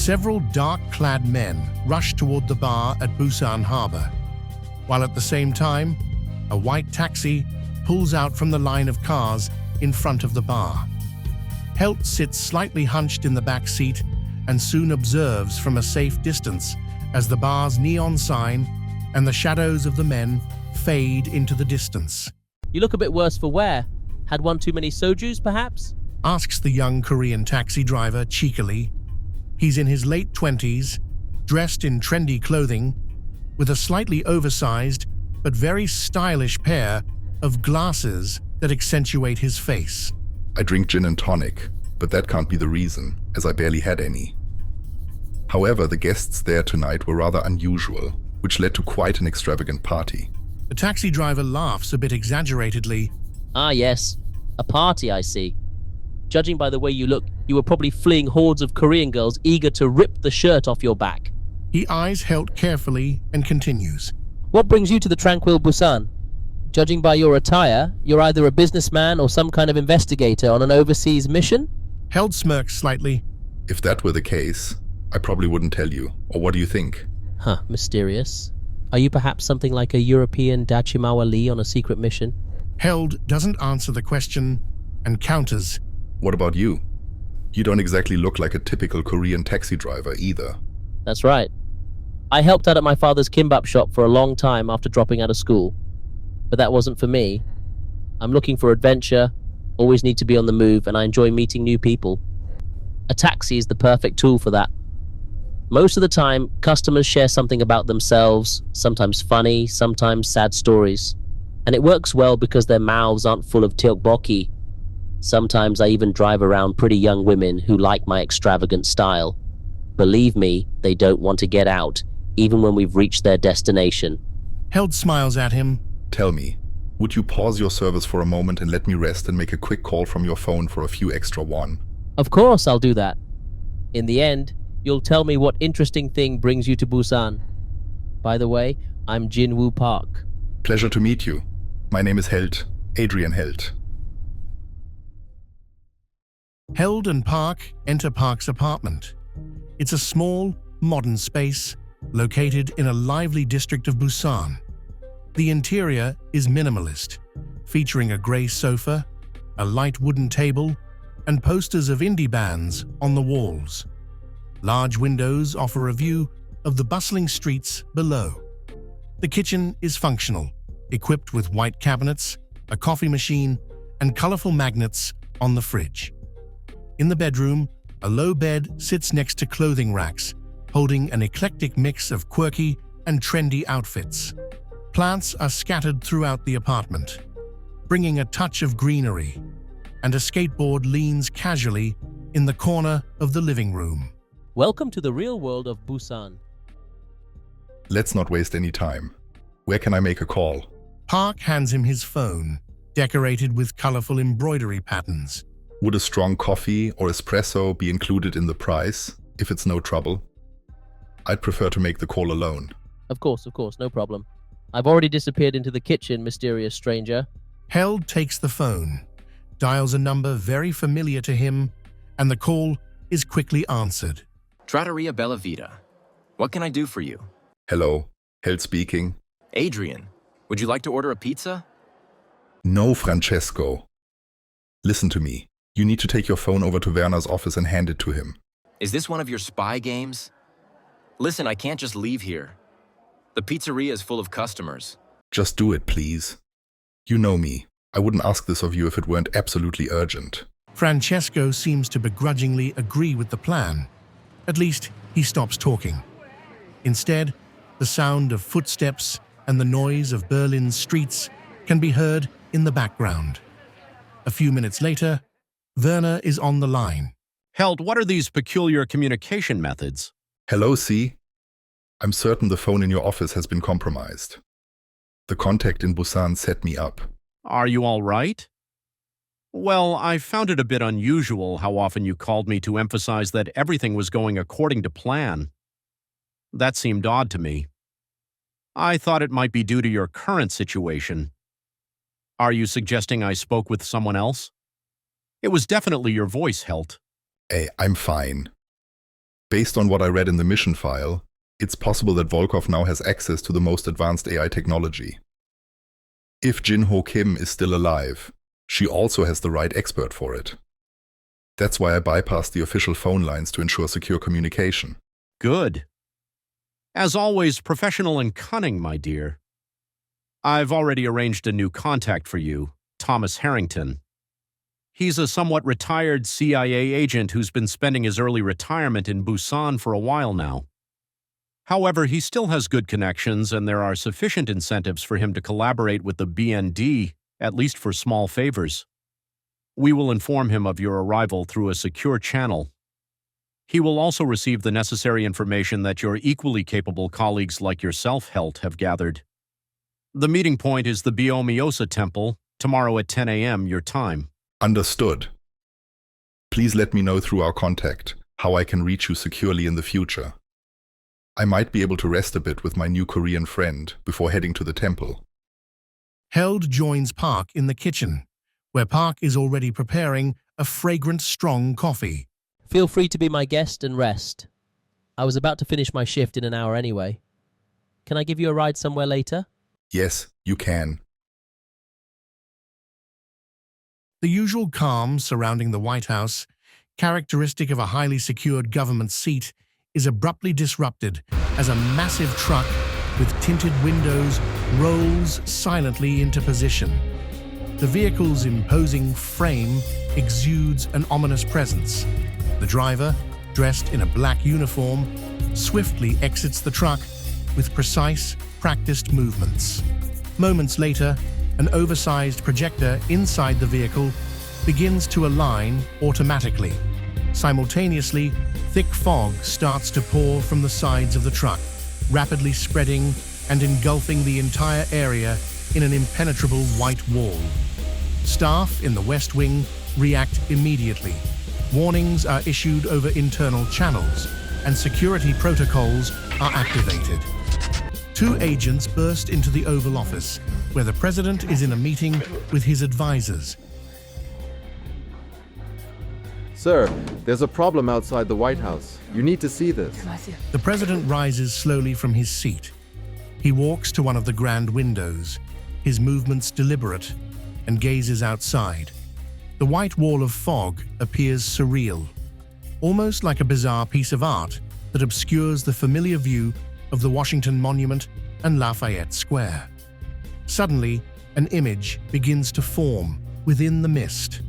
Several dark-clad men rush toward the bar at Busan Harbor, while at the same time, a white taxi pulls out from the line of cars in front of the bar. Helt sits slightly hunched in the back seat and soon observes from a safe distance as the bar's neon sign and the shadows of the men fade into the distance. You look a bit worse for wear. Had one too many sojus, perhaps? Asks the young Korean taxi driver cheekily. He's in his late 20s, dressed in trendy clothing, with a slightly oversized but very stylish pair of glasses that accentuate his face. I drink gin and tonic, but that can't be the reason, as I barely had any. However, the guests there tonight were rather unusual, which led to quite an extravagant party. The taxi driver laughs a bit exaggeratedly. Ah, yes. A party, I see. Judging by the way you look, you were probably fleeing hordes of Korean girls eager to rip the shirt off your back. He eyes Helt carefully and continues. What brings you to the tranquil Busan? Judging by your attire, you're either a businessman or some kind of investigator on an overseas mission? Helt smirks slightly. If that were the case, I probably wouldn't tell you. Or what do you think? Huh, mysterious. Are you perhaps something like a European Dachimawa Lee on a secret mission? Held doesn't answer the question and counters. What about you? You don't exactly look like a typical Korean taxi driver either. That's right. I helped out at my father's kimbap shop for a long time after dropping out of school. But that wasn't for me. I'm looking for adventure, always need to be on the move, and I enjoy meeting new people. A taxi is the perfect tool for that. Most of the time, customers share something about themselves, sometimes funny, sometimes sad stories. And it works well because their mouths aren't full of tteokbokki. Sometimes I even drive around pretty young women who like my extravagant style. Believe me, they don't want to get out, even when we've reached their destination. Held smiles at him. Tell me, would you pause your service for a moment and let me rest and make a quick call from your phone for a few extra won? Of course I'll do that. In the end, you'll tell me what interesting thing brings you to Busan. By the way, I'm Jinwoo Park. Pleasure to meet you. My name is Helt, Adrian Helt. Held and Park enter Park's apartment. It's a small, modern space located in a lively district of Busan. The interior is minimalist, featuring a grey sofa, a light wooden table, and posters of indie bands on the walls. Large windows offer a view of the bustling streets below. The kitchen is functional, equipped with white cabinets, a coffee machine, and colorful magnets on the fridge. In the bedroom, a low bed sits next to clothing racks, holding an eclectic mix of quirky and trendy outfits. Plants are scattered throughout the apartment, bringing a touch of greenery, and a skateboard leans casually in the corner of the living room. Welcome to the real world of Busan. Let's not waste any time. Where can I make a call? Park hands him his phone, decorated with colorful embroidery patterns. Would a strong coffee or espresso be included in the price, if it's no trouble? I'd prefer to make the call alone. Of course, no problem. I've already disappeared into the kitchen, mysterious stranger. Held takes the phone, dials a number very familiar to him, and the call is quickly answered. Trattoria Bella Vita. What can I do for you? Hello, Helt speaking. Adrian, would you like to order a pizza? No, Francesco. Listen to me. You need to take your phone over to Werner's office and hand it to him. Is this one of your spy games? Listen, I can't just leave here. The pizzeria is full of customers. Just do it, please. You know me. I wouldn't ask this of you if it weren't absolutely urgent. Francesco seems to begrudgingly agree with the plan. At least, he stops talking. Instead, the sound of footsteps and the noise of Berlin's streets can be heard in the background. A few minutes later, Werner is on the line. Helt, what are these peculiar communication methods? Hello, C. I'm certain the phone in your office has been compromised. The contact in Busan set me up. Are you all right? Well, I found it a bit unusual how often you called me to emphasize that everything was going according to plan. That seemed odd to me. I thought it might be due to your current situation. Are you suggesting I spoke with someone else? It was definitely your voice, Helt. Hey, I'm fine. Based on what I read in the mission file, it's possible that Volkov now has access to the most advanced AI technology. If Jin-Ho Kim is still alive, she also has the right expert for it. That's why I bypassed the official phone lines to ensure secure communication. Good. As always, professional and cunning, my dear. I've already arranged a new contact for you, Thomas Harrington. He's a somewhat retired CIA agent who's been spending his early retirement in Busan for a while now. However, he still has good connections, and there are sufficient incentives for him to collaborate with the BND, at least for small favors. We will inform him of your arrival through a secure channel. He will also receive the necessary information that your equally capable colleagues like yourself, Helt, have gathered. The meeting point is the Biomiosa Temple, tomorrow at 10 a.m. your time. Understood. Please let me know through our contact how I can reach you securely in the future. I might be able to rest a bit with my new Korean friend before heading to the temple. Helt joins Park in the kitchen, where Park is already preparing a fragrant, strong coffee. Feel free to be my guest and rest. I was about to finish my shift in an hour anyway. Can I give you a ride somewhere later? Yes, you can. The usual calm surrounding the White House, characteristic of a highly secured government seat, is abruptly disrupted as a massive truck with tinted windows rolls silently into position. The vehicle's imposing frame exudes an ominous presence. The driver, dressed in a black uniform, swiftly exits the truck with precise, practiced movements. Moments later, an oversized projector inside the vehicle begins to align automatically. Simultaneously, thick fog starts to pour from the sides of the truck, rapidly spreading and engulfing the entire area in an impenetrable white wall. Staff in the West Wing react immediately. Warnings are issued over internal channels, and security protocols are activated. Two agents burst into the Oval Office, where the president is in a meeting with his advisors. Sir, there's a problem outside the White House. You need to see this. The president rises slowly from his seat. He walks to one of the grand windows, his movements deliberate, and gazes outside. The white wall of fog appears surreal, almost like a bizarre piece of art that obscures the familiar view of the Washington Monument and Lafayette Square. Suddenly, an image begins to form within the mist.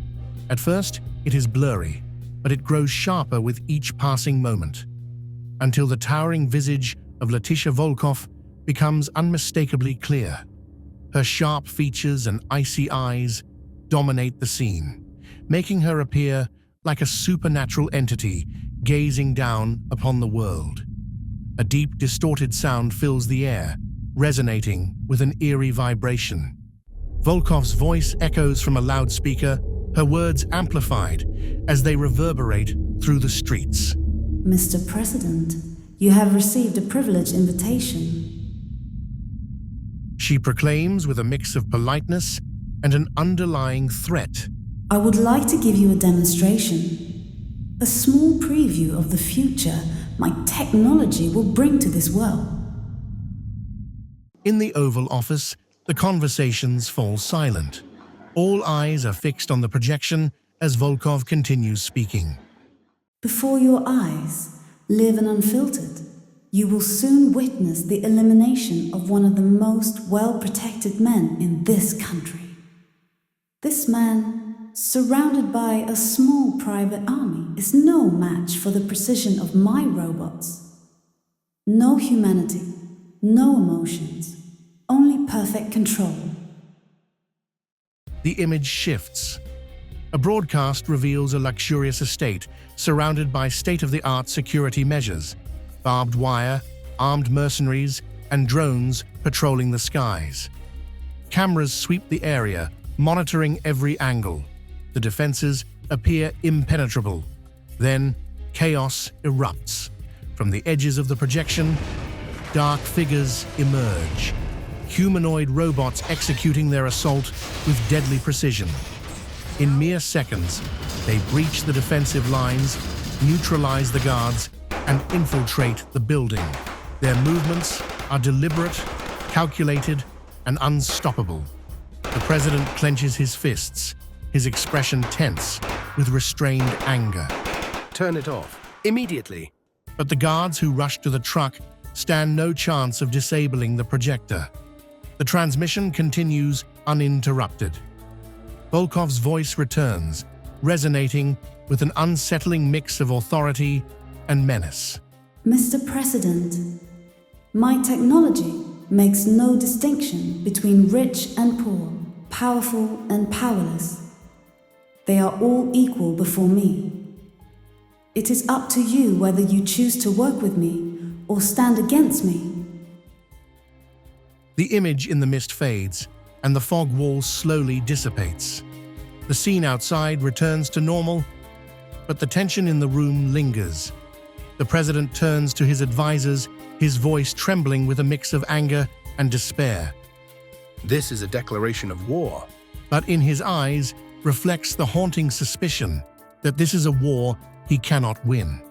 At first, it is blurry, but it grows sharper with each passing moment, until the towering visage of Letitia Volkov becomes unmistakably clear. Her sharp features and icy eyes dominate the scene, making her appear like a supernatural entity gazing down upon the world. A deep, distorted sound fills the air, resonating with an eerie vibration. Volkov's voice echoes from a loudspeaker, her words amplified as they reverberate through the streets. Mr. President, you have received a privileged invitation. She proclaims with a mix of politeness and an underlying threat. I would like to give you a demonstration, a small preview of the future my technology will bring to this world. In the Oval Office, the conversations fall silent. All eyes are fixed on the projection as Volkov continues speaking. Before your eyes, live and unfiltered, you will soon witness the elimination of one of the most well-protected men in this country. This man, surrounded by a small private army, is no match for the precision of my robots. No humanity, no emotions, only perfect control. The image shifts. A broadcast reveals a luxurious estate surrounded by state-of-the-art security measures, barbed wire, armed mercenaries, and drones patrolling the skies. Cameras sweep the area, monitoring every angle. The defenses appear impenetrable. Then, chaos erupts. From the edges of the projection, dark figures emerge. Humanoid robots executing their assault with deadly precision. In mere seconds, they breach the defensive lines, neutralize the guards, and infiltrate the building. Their movements are deliberate, calculated, and unstoppable. The president clenches his fists, his expression tense with restrained anger. Turn it off. Immediately. But the guards who rush to the truck stand no chance of disabling the projector. The transmission continues uninterrupted. Volkov's voice returns, resonating with an unsettling mix of authority and menace. Mr. President, my technology makes no distinction between rich and poor, powerful and powerless. They are all equal before me. It is up to you whether you choose to work with me or stand against me. The image in the mist fades, and the fog wall slowly dissipates. The scene outside returns to normal, but the tension in the room lingers. The president turns to his advisors, his voice trembling with a mix of anger and despair. This is a declaration of war. But in his eyes reflects the haunting suspicion that this is a war he cannot win.